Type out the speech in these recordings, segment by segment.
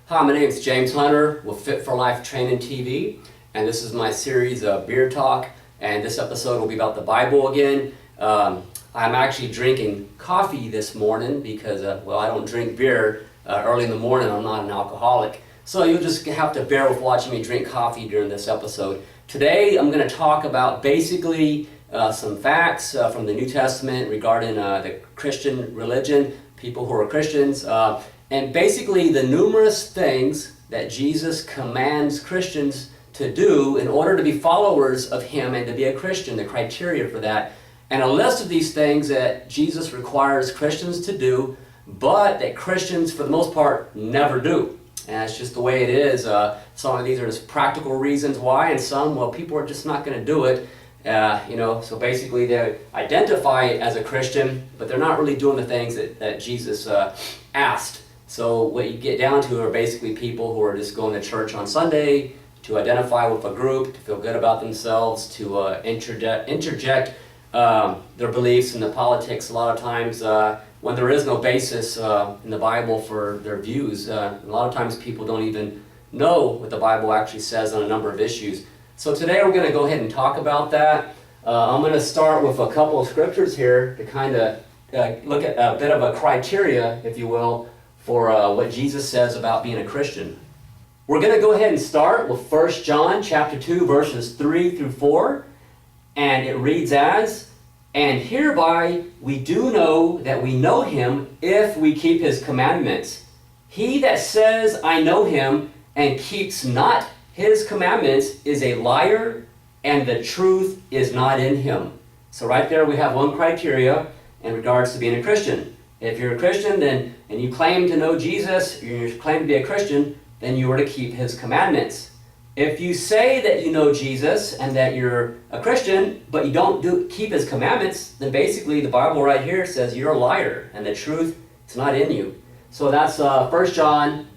Hi, my name is James Hunter with Fit for Life Training TV, and this is my series of Beer Talk, and this episode will be about the Bible again. I'm actually drinking coffee this morning because, I don't drink beer early in the morning. I'm not an alcoholic. So you'll just have to bear with watching me drink coffee during this episode. Today I'm going to talk about basically some facts from the New Testament regarding the Christian religion, people who are Christians, and basically the numerous things that Jesus commands Christians to do in order to be followers of Him and to be a Christian, the criteria for that. And a list of these things that Jesus requires Christians to do, but that Christians, for the most part, never do. And it's just the way it is. Some of these are just practical reasons why, and some, well, people are just not going to do it. So basically they identify as a Christian, but they're not really doing the things that Jesus asked. So what you get down to are basically people who are just going to church on Sunday to identify with a group, to feel good about themselves, to interject their beliefs in the politics a lot of times when there is no basis in the Bible for their views. A lot of times people don't even know what the Bible actually says on a number of issues. So today we're going to go ahead and talk about that. I'm going to start with a couple of scriptures here to kind of look at a bit of a criteria, if you will, for what Jesus says about being a Christian. We're going to go ahead and start with 1 John chapter 2, verses 3 through 4. And it reads as, "And hereby we do know that we know Him if we keep His commandments. He that says, I know Him, and keeps not His commandments is a liar, and the truth is not in him." So right there we have one criteria in regards to being a Christian. If you're a Christian and you claim to know Jesus, you claim to be a Christian, then you are to keep His commandments. If you say that you know Jesus and that you're a Christian, but you don't keep His commandments, then basically the Bible right here says you're a liar and the truth is not in you. So that's 1 John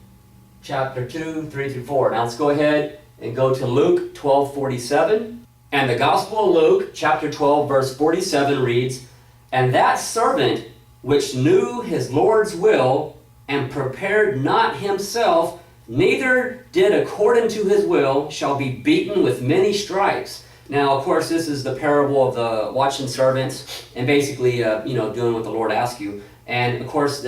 chapter 2, 3 through 4. Now let's go ahead and go to Luke 12:47. And the Gospel of Luke chapter 12 verse 47 reads, "And that servant which knew his Lord's will and prepared not himself, neither did according to his will, shall be beaten with many stripes." Now, of course, this is the parable of the watching servants and basically, doing what the Lord asks you. And of course,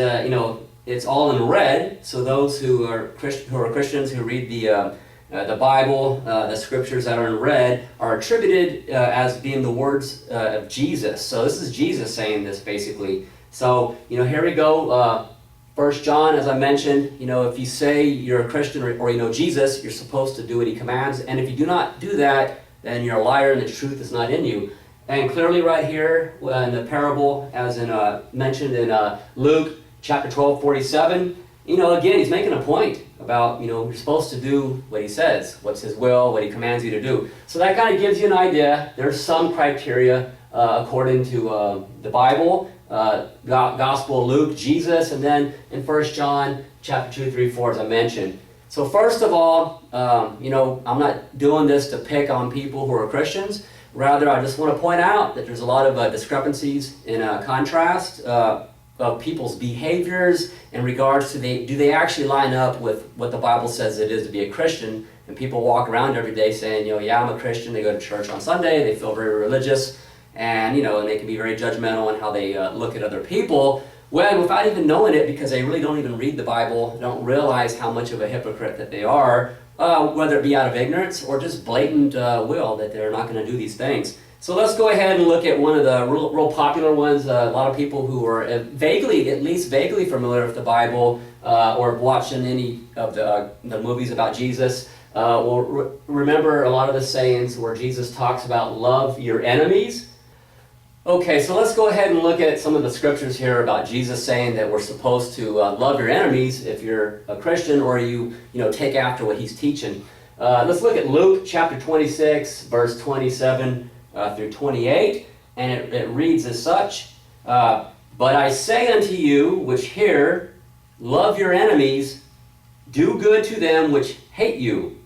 it's all in red. So those who are Christians who read the Bible, the scriptures that are in red, are attributed as being the words of Jesus. So this is Jesus saying this basically. So here we go. 1 John, as I mentioned, if you say you're a Christian or you know Jesus, you're supposed to do what He commands. And if you do not do that, then you're a liar and the truth is not in you. And clearly right here in the parable, as mentioned in Luke chapter 12:47, again, He's making a point about, you're supposed to do what He says, what's His will, what He commands you to do. So that kind of gives you an idea. There's some criteria according to the Bible, Gospel of Luke, Jesus, and then in 1 John chapter 2, 3, 4, as I mentioned. So first of all, I'm not doing this to pick on people who are Christians. Rather, I just want to point out that there's a lot of discrepancies in contrast of people's behaviors in regards to do they actually line up with what the Bible says it is to be a Christian. And people walk around every day saying, yeah, I'm a Christian. They go to church on Sunday. They feel very religious. And, and they can be very judgmental on how they look at other people. Well, without even knowing it, because they really don't even read the Bible, don't realize how much of a hypocrite that they are, whether it be out of ignorance or just blatant will that they're not going to do these things. So let's go ahead and look at one of the real popular ones. A lot of people who are at least vaguely familiar with the Bible or watching any of the movies about Jesus will remember a lot of the sayings where Jesus talks about love your enemies. Okay, so let's go ahead and look at some of the scriptures here about Jesus saying that we're supposed to love your enemies if you're a Christian or you take after what He's teaching. Let's look at Luke chapter 26, verse 27 through 28, and it reads as such, "But I say unto you which hear, love your enemies, do good to them which hate you,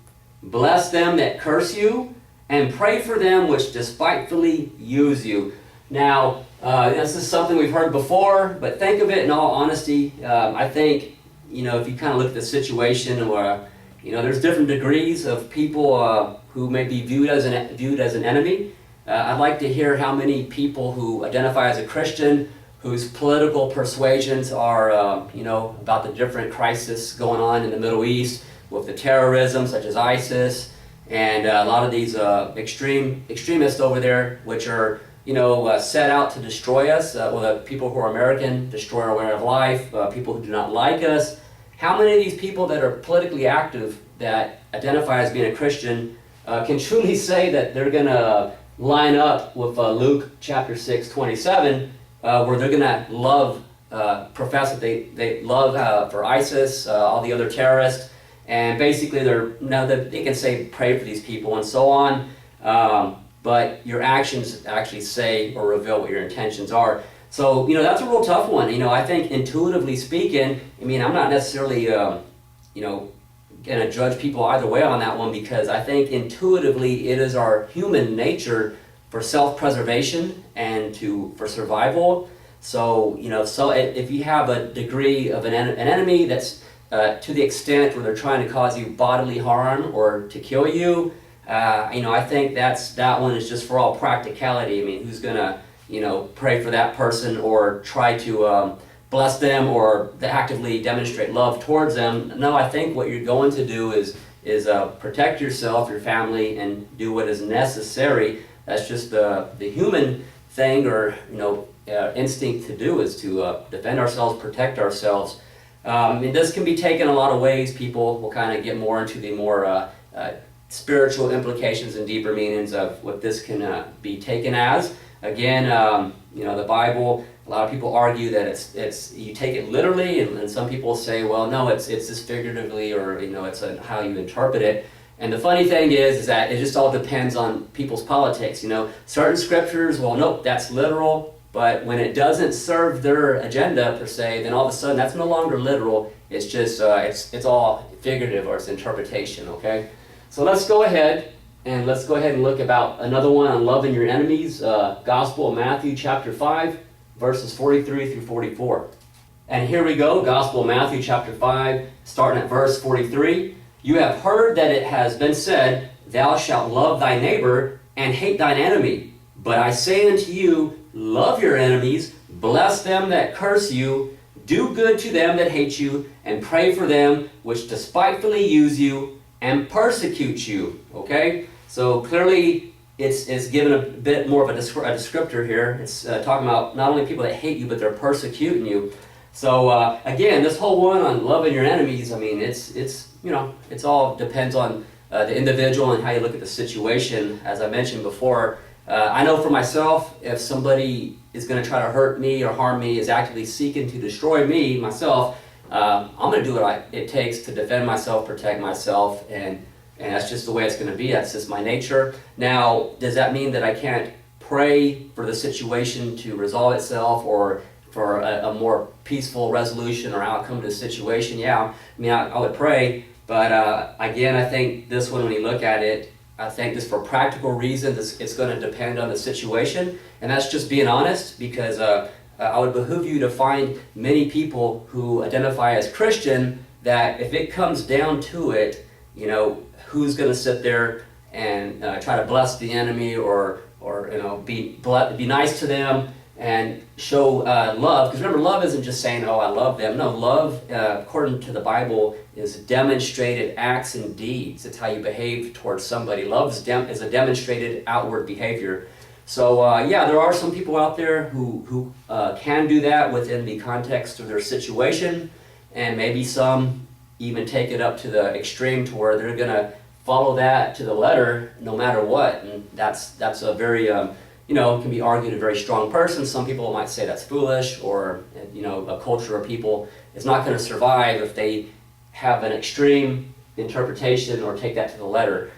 bless them that curse you, and pray for them which despitefully use you." Now, this is something we've heard before, but think of it in all honesty. I think if you kind of look at the situation where, there's different degrees of people who may be viewed as an enemy. I'd like to hear how many people who identify as a Christian, whose political persuasions are, about the different crises going on in the Middle East with the terrorism such as ISIS, and a lot of these extremists over there, which are, set out to destroy us, the people who are American, destroy our way of life, people who do not like us. How many of these people that are politically active that identify as being a Christian can truly say that they're going to line up with Luke chapter 6:27, where they're going to profess that they love for ISIS, all the other terrorists, and basically they can say pray for these people and so on, but your actions actually say or reveal what your intentions are. So that's a real tough one. I think intuitively speaking, I'm not necessarily going to judge people either way on that one, because I think intuitively it is our human nature for self-preservation and for survival. So if you have a degree of an enemy that's to the extent where they're trying to cause you bodily harm or to kill you, I think that one is just for all practicality. Who's gonna pray for that person or try to bless them or to actively demonstrate love towards them? No, I think what you're going to do is protect yourself, your family, and do what is necessary. That's just the human thing or instinct to do, is to defend ourselves, protect ourselves. This can be taken a lot of ways. People will kind of get more into the more spiritual implications and deeper meanings of what this can be taken as. Again, the Bible, a lot of people argue that it's you take it literally, and some people say, well, no, it's just figuratively, or it's how you interpret it. And the funny thing is that it just all depends on people's politics. Certain scriptures, well, nope, that's literal, but when it doesn't serve their agenda per se, then all of a sudden that's no longer literal. It's just it's all figurative, or it's interpretation. Okay, so let's go ahead and look about another one on loving your enemies. Gospel of Matthew chapter 5, verses 43 through 44. And here we go, Gospel of Matthew chapter 5, starting at verse 43. You have heard that it has been said, thou shalt love thy neighbor and hate thine enemy. But I say unto you, love your enemies, bless them that curse you, do good to them that hate you, and pray for them which despitefully use you and persecute you. Okay? So clearly it's given a bit more of a descriptor here. It's talking about not only people that hate you, but they're persecuting you. So again, this whole one on loving your enemies, it's all depends on the individual and how you look at the situation. As I mentioned before, I know for myself, if somebody is going to try to hurt me or harm me, is actively seeking to destroy me, myself, I'm going to do what it takes to defend myself, protect myself, and that's just the way it's going to be. That's just my nature. Now, does that mean that I can't pray for the situation to resolve itself, or for a more peaceful resolution or outcome to the situation? Yeah, I would pray, but again, I think this one, when you look at it, I think just for practical reasons, it's going to depend on the situation, and that's just being honest, because I would behoove you to find many people who identify as Christian that if it comes down to it, who's going to sit there and try to bless the enemy or be nice to them and show love? Because remember, love isn't just saying, oh, I love them. No, love, according to the Bible, is demonstrated acts and deeds. It's how you behave towards somebody. Love is a demonstrated outward behavior. So there are some people out there who can do that within the context of their situation, and maybe some even take it up to the extreme to where they're going to follow that to the letter no matter what. And that's a very can be argued a very strong person. Some people might say that's foolish, or a culture of people is not going to survive if they have an extreme interpretation or take that to the letter.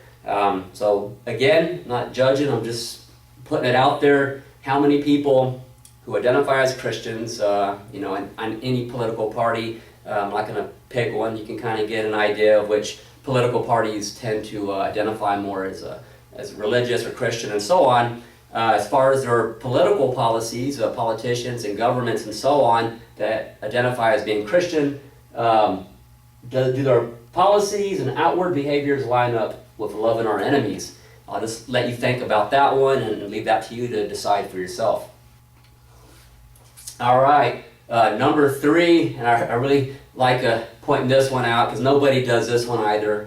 So again, not judging, I'm just putting it out there. How many people who identify as Christians, in any political party, I'm not going to pick one. You can kind of get an idea of which political parties tend to identify more as religious or Christian and so on. As far as their political policies, politicians and governments and so on that identify as being Christian, Do their policies and outward behaviors line up with loving our enemies? I'll just let you think about that one and leave that to you to decide for yourself. All right, number 3, and I really like pointing this one out because nobody does this one either.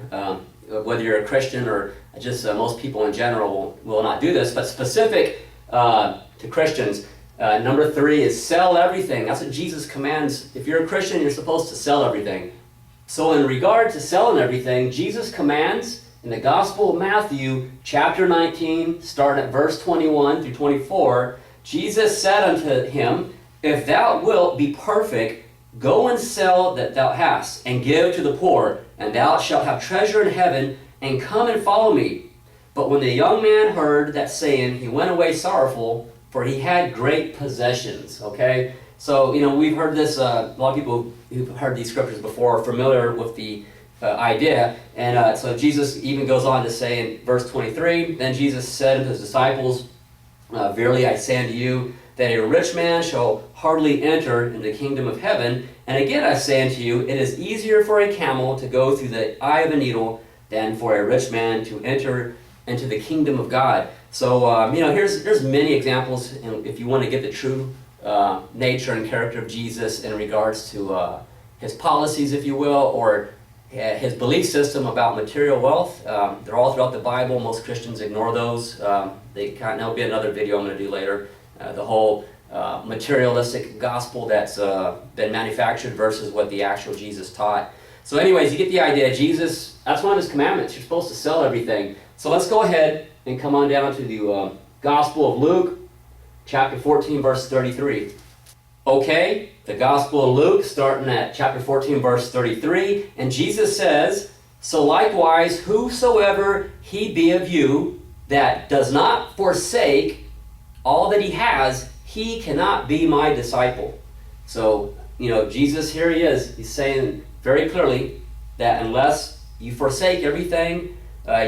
Whether you're a Christian or just most people in general will not do this, but specific to Christians, number 3 is sell everything. That's what Jesus commands. If you're a Christian, you're supposed to sell everything. So in regard to selling everything, Jesus commands in the Gospel of Matthew, chapter 19, starting at verse 21 through 24, Jesus said unto him, If thou wilt be perfect, go and sell that thou hast, and give to the poor, and thou shalt have treasure in heaven, and come and follow me. But when the young man heard that saying, he went away sorrowful, for he had great possessions. Okay? So, we've heard this, a lot of people who've heard these scriptures before are familiar with the idea. And so Jesus even goes on to say in verse 23, Then Jesus said unto his disciples, Verily I say unto you, that a rich man shall hardly enter into the kingdom of heaven. And again I say unto you, it is easier for a camel to go through the eye of a needle than for a rich man to enter into the kingdom of God. So, there's many examples, and if you want to get the true nature and character of Jesus in regards to his policies, if you will, or his belief system about material wealth. They're all throughout the Bible. Most Christians ignore those. That'll be another video I'm going to do later. The whole materialistic gospel that's been manufactured versus what the actual Jesus taught. So anyways, you get the idea. Jesus, that's one of his commandments. You're supposed to sell everything. So let's go ahead and come on down to the Gospel of Luke, chapter 14, verse 33. Okay, the Gospel of Luke, starting at chapter 14, verse 33, and Jesus says, So likewise, whosoever he be of you that does not forsake all that he has, he cannot be my disciple. So, Jesus, here he is. He's saying very clearly that unless you forsake everything,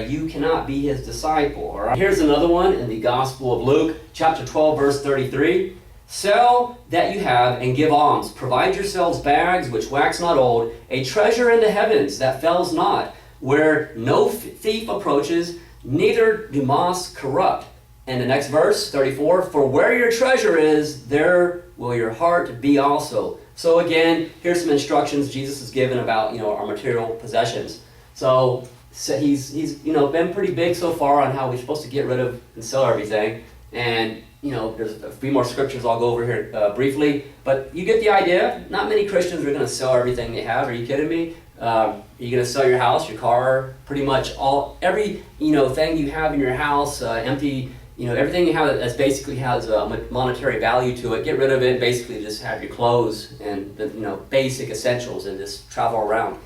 you cannot be his disciple. All right? Here's another one in the Gospel of Luke, chapter 12, verse 33. Sell that you have and give alms. Provide yourselves bags which wax not old, a treasure in the heavens that fails not, where no thief approaches, neither do moths corrupt. And the next verse, 34, For where your treasure is, there will your heart be also. So again, here's some instructions Jesus has given about our material possessions. So he's been pretty big so far on how we're supposed to get rid of and sell everything. And there's a few more scriptures I'll go over here briefly, but you get the idea. Not many Christians are going to sell everything they have. Are you kidding me? You're going to sell your house, your car, pretty much every thing you have in your house, empty. Everything you have that basically has a monetary value to it. Get rid of it. Basically, just have your clothes and the basic essentials and just travel around.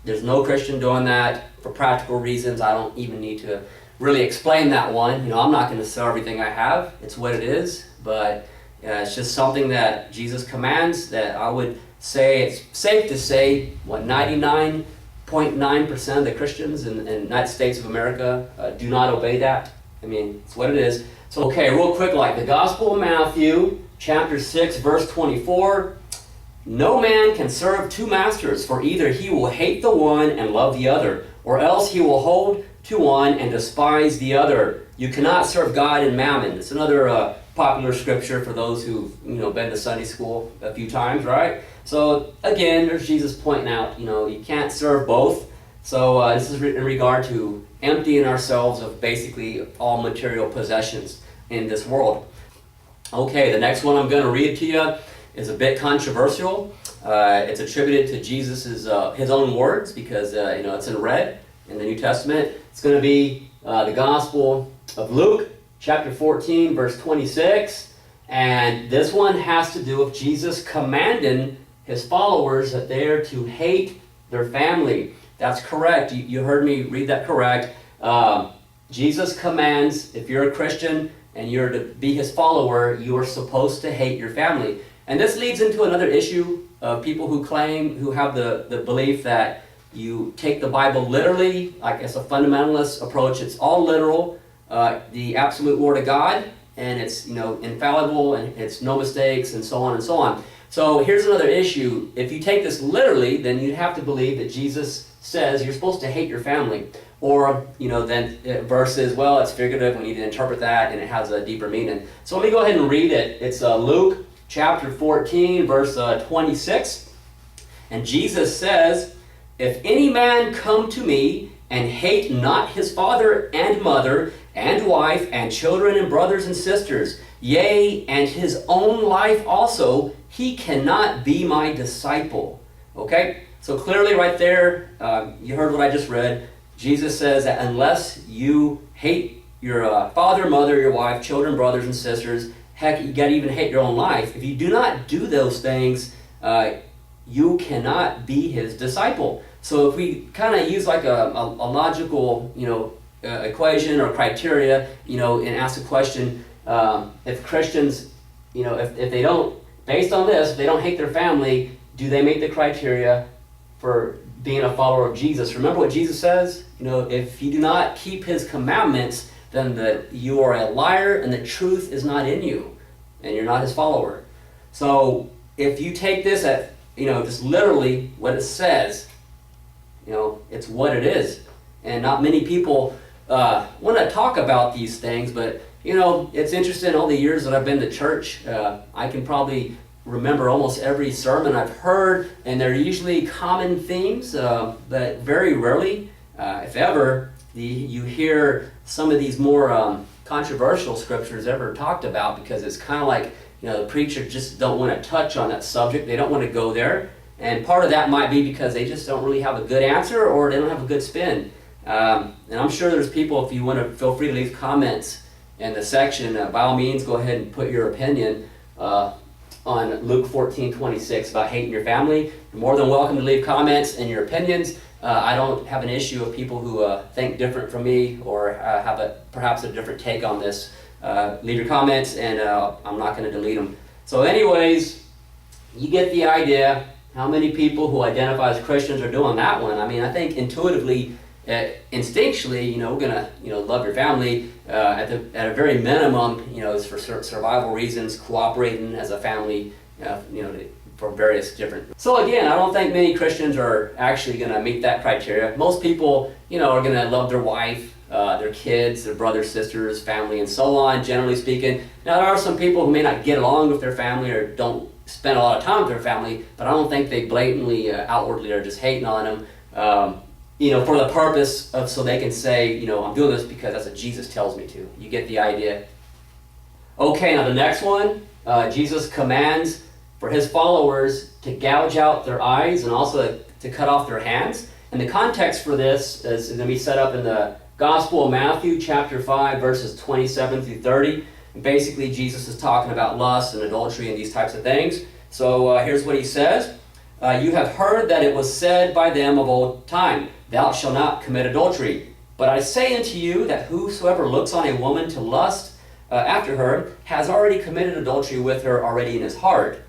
There's no Christian doing that for practical reasons. I don't even need to really explain that one. I'm not going to sell everything I have. It's what it is. But it's just something that Jesus commands that I would say it's safe to say 99.9% of the Christians in the United States of America do not obey that. I mean, it's what it is. So, okay, real quick, like the Gospel of Matthew, chapter 6, verse 24. No man can serve two masters, for either he will hate the one and love the other, or else he will hold to one and despise the other. You cannot serve God and mammon. It's another popular scripture for those who've been to Sunday school a few times, right? So again, there's Jesus pointing out, you can't serve both. So this is in regard to emptying ourselves of basically all material possessions in this world. Okay, the next one I'm going to read to you is a bit controversial. It's attributed to Jesus' his own words because it's in red in the New Testament. It's going to be the Gospel of Luke, chapter 14, verse 26. And this one has to do with Jesus commanding his followers that they are to hate their family. That's correct. You heard me read that correct. Jesus commands, if you're a Christian and you're to be his follower, you are supposed to hate your family. And this leads into another issue of people who have the belief that you take the Bible literally, like it's a fundamentalist approach. It's all literal, the absolute word of God, and it's infallible, and it's no mistakes, and so on and so on. So here's another issue. If you take this literally, then you'd have to believe that Jesus says you're supposed to hate your family. Or, then versus, well, it's figurative, we need to interpret that, and it has a deeper meaning. So let me go ahead and read it. It's Luke chapter 14, verse 26. And Jesus says, "If any man come to me and hate not his father and mother and wife and children and brothers and sisters, yea, and his own life also, he cannot be my disciple." Okay? So clearly right there, you heard what I just read. Jesus says that unless you hate your father, mother, your wife, children, brothers, and sisters, heck, you gotta even hate your own life. If you do not do those things, you cannot be his disciple. So if we kind of use like a logical, equation or criteria, and ask the question, if Christians, if they don't, based on this, if they don't hate their family, do they meet the criteria for being a follower of Jesus? Remember what Jesus says? If you do not keep his commandments, then you are a liar and the truth is not in you, and you're not his follower. So if you take this at, just literally what it says, it's what it is. And not many people want to talk about these things, but it's interesting. All the years that I've been to church, I can probably remember almost every sermon I've heard, and they're usually common themes, but very rarely, if ever, you hear some of these more controversial scriptures ever talked about, because it's kind of like, the preacher just don't want to touch on that subject. They don't want to go there. And part of that might be because they just don't really have a good answer, or they don't have a good spin. And I'm sure there's people, if you want to, feel free to leave comments in the section. By all means, go ahead and put your opinion on Luke 14:26 about hating your family. You're more than welcome to leave comments and your opinions. I don't have an issue with people who think different from me or have perhaps a different take on this. Leave your comments, and I'm not going to delete them. So anyways, you get the idea. How many people who identify as Christians are doing that one? I mean, I think intuitively, instinctually, we're gonna, love your family at a very minimum. It's for survival reasons, cooperating as a family, for various different. So again, I don't think many Christians are actually gonna meet that criteria. Most people, are gonna love their wife, their kids, their brothers, sisters, family, and so on. Generally speaking, now there are some people who may not get along with their family or don't spend a lot of time with their family, but I don't think they blatantly, outwardly are just hating on them, for the purpose of, so they can say, I'm doing this because that's what Jesus tells me to. You get the idea. Okay, now the next one, Jesus commands for his followers to gouge out their eyes and also to cut off their hands. And the context for this is going to be set up in the Gospel of Matthew, chapter 5, verses 27 through 30. Basically, Jesus is talking about lust and adultery and these types of things. So here's what he says. You have heard that it was said by them of old time, "Thou shalt not commit adultery." But I say unto you that whosoever looks on a woman to lust after her has already committed adultery with her already in his heart.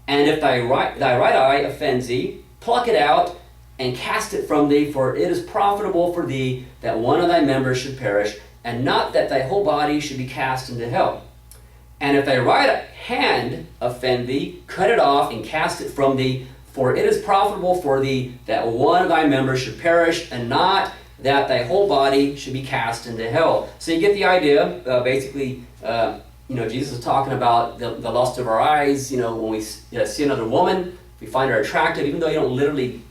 And if thy right eye offends thee, pluck it out and cast it from thee, for it is profitable for thee that one of thy members should perish, and not that thy whole body should be cast into hell. And if thy right hand offend thee, cut it off and cast it from thee, for it is profitable for thee that one of thy members should perish, and not that thy whole body should be cast into hell. So you get the idea. Basically, Jesus is talking about the lust of our eyes. When we see another woman, we find her attractive, even though you don't literally,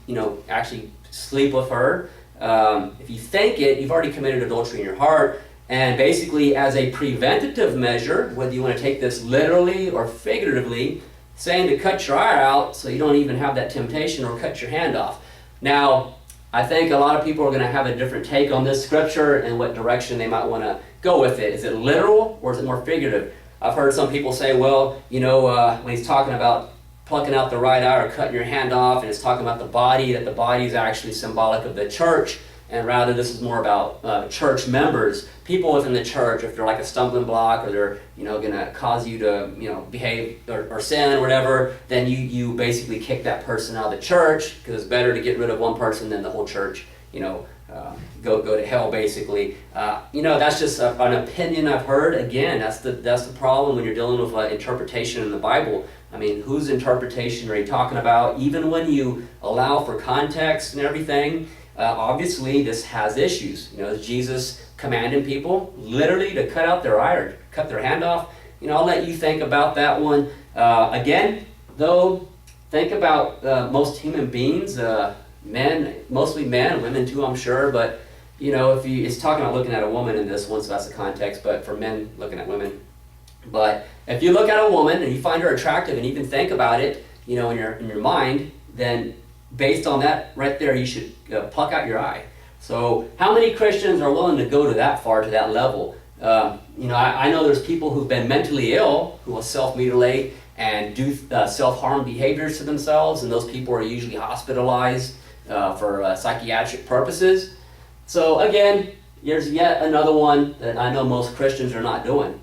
actually sleep with her. If you think it, you've already committed adultery in your heart. And basically, as a preventative measure, whether you want to take this literally or figuratively, saying to cut your eye out so you don't even have that temptation, or cut your hand off. Now, I think a lot of people are going to have a different take on this scripture and what direction they might want to go with it. Is it literal or is it more figurative? I've heard some people say, well, when he's talking about plucking out the right eye or cutting your hand off, and it's talking about the body, that the body is actually symbolic of the church, and rather this is more about church members, people within the church. If they're like a stumbling block, or they're going to cause you to behave or sin or whatever, then you basically kick that person out of the church, because it's better to get rid of one person than the whole church go to hell, basically. That's just an opinion I've heard. Again, that's the problem when you're dealing with interpretation in the Bible. I mean, whose interpretation are you talking about? Even when you allow for context and everything, obviously this has issues. You know, is Jesus commanding people literally to cut out their eye or cut their hand off? You know, I'll let you think about that one. Again, though, think about most human beings, men, mostly men, women too, I'm sure, but you know, if you, it's talking about looking at a woman in this one, so that's the context, but for men looking at women. But if you look at a woman and you find her attractive and you can think about it, you know, in your mind, then based on that right there, you should pluck out your eye. So how many Christians are willing to go to that far, to that level? You know, I know there's people who've been mentally ill who will self-mutilate and do self-harm behaviors to themselves, and those people are usually hospitalized for psychiatric purposes. So again, there's yet another one that I know most Christians are not doing.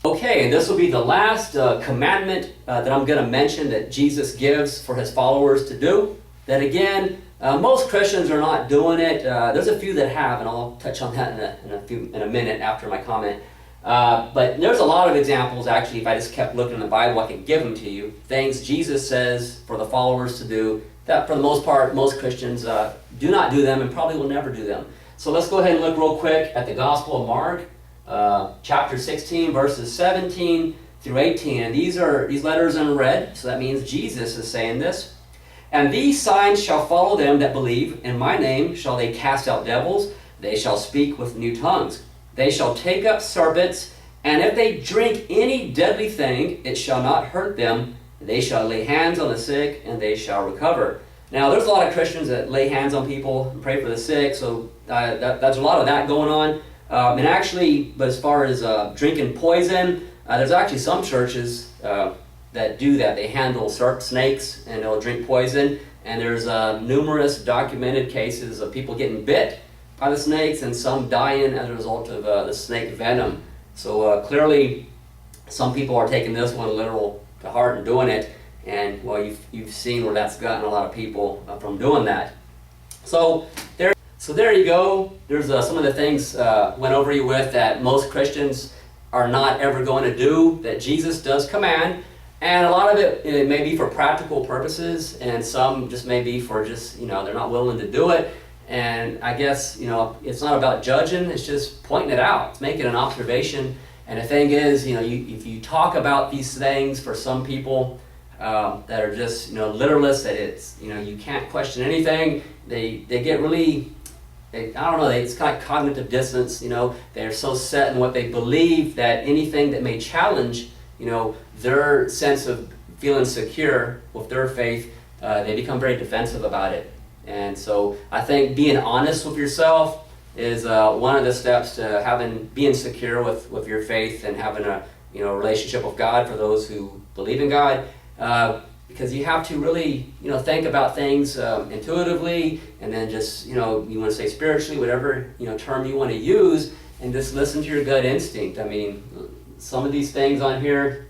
Okay, and this will be the last commandment that I'm going to mention that Jesus gives for his followers to do. That again, most Christians are not doing it. There's a few that have, and I'll touch on that in a minute after my comment. But there's a lot of examples, actually, if I just kept looking in the Bible, I could give them to you. Things Jesus says for the followers to do, that for the most part, most Christians do not do them and probably will never do them. So let's go ahead and look real quick at the Gospel of Mark, chapter 16, verses 17 through 18. And these letters in red, so that means Jesus is saying this. And these signs shall follow them that believe. In my name shall they cast out devils. They shall speak with new tongues. They shall take up serpents. And if they drink any deadly thing, it shall not hurt them. They shall lay hands on the sick, and they shall recover. Now, there's a lot of Christians that lay hands on people and pray for the sick, so that's a lot of that going on. And actually, but as far as drinking poison, there's actually some churches that do that. They handle snakes and they'll drink poison. And there's numerous documented cases of people getting bit by the snakes and some dying as a result of the snake venom. So clearly, some people are taking this one literal to heart and doing it. And well, you've seen where that's gotten a lot of people from doing that. So there you go. There's some of the things went over you with that most Christians are not ever going to do, that Jesus does command. And a lot of it may be for practical purposes, and some just may be for just, you know, they're not willing to do it. And I guess, you know, it's not about judging, it's just pointing it out. It's making an observation. And the thing is, you know, if you talk about these things for some people that are just, you know, literalists, that it's, you know, you can't question anything, they get really, I don't know, it's kind of cognitive dissonance, you know, they're so set in what they believe that anything that may challenge, you know, their sense of feeling secure with their faith, they become very defensive about it. And so I think being honest with yourself is one of the steps to being secure with your faith and having a, you know, relationship with God for those who believe in God. Because you have to really, you know, think about things intuitively, and then just, you know, you want to say spiritually, whatever, you know, term you want to use, and just listen to your gut instinct. I mean, some of these things on here,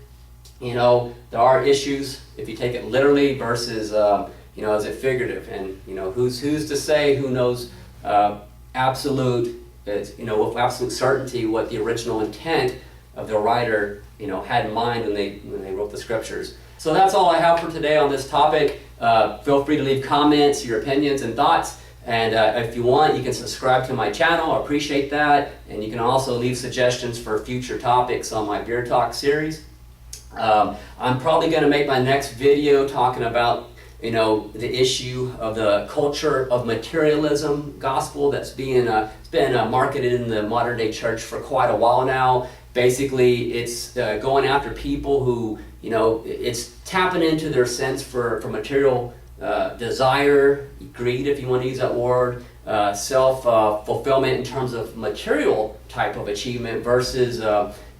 you know, there are issues if you take it literally versus, you know, is it figurative? And, you know, who's to say, who knows absolute, you know, with absolute certainty what the original intent of the writer, you know, had in mind when they wrote the scriptures. So that's all I have for today on this topic. Feel free to leave comments, your opinions and thoughts. And if you want, you can subscribe to my channel. I appreciate that. And you can also leave suggestions for future topics on my Beer Talk series. I'm probably going to make my next video talking about, you know, the issue of the culture of materialism gospel that's been marketed in the modern day church for quite a while now. Basically, it's going after people who, you know, it's tapping into their sense for material desire, greed, if you want to use that word, self-fulfillment in terms of material type of achievement versus,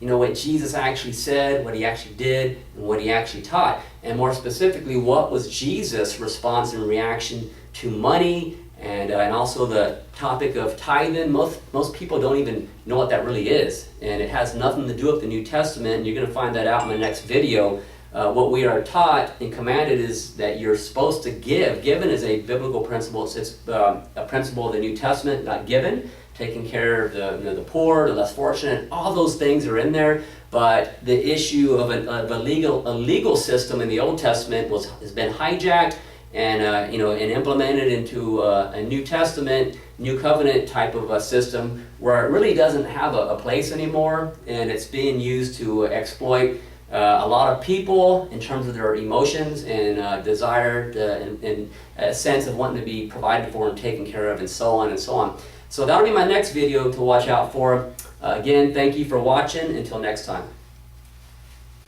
you know, what Jesus actually said, what he actually did, and what he actually taught. And more specifically, what was Jesus' response and reaction to money, and also the topic of tithing. Most people don't even know what that really is. And it has nothing to do with the New Testament. And you're going to find that out in my next video. What we are taught and commanded is that you're supposed to give. Given is a biblical principle. It's a principle of the New Testament, not given. taking care of the poor, the less fortunate. All those things are in there. But the issue of a legal system in the Old Testament has been hijacked and and implemented into a New Testament, New Covenant type of a system where it really doesn't have a place anymore, and it's being used to exploit a lot of people in terms of their emotions and desire and a sense of wanting to be provided for and taken care of, and so on and so on. So that'll be my next video to watch out for. Again, thank you for watching. Until next time.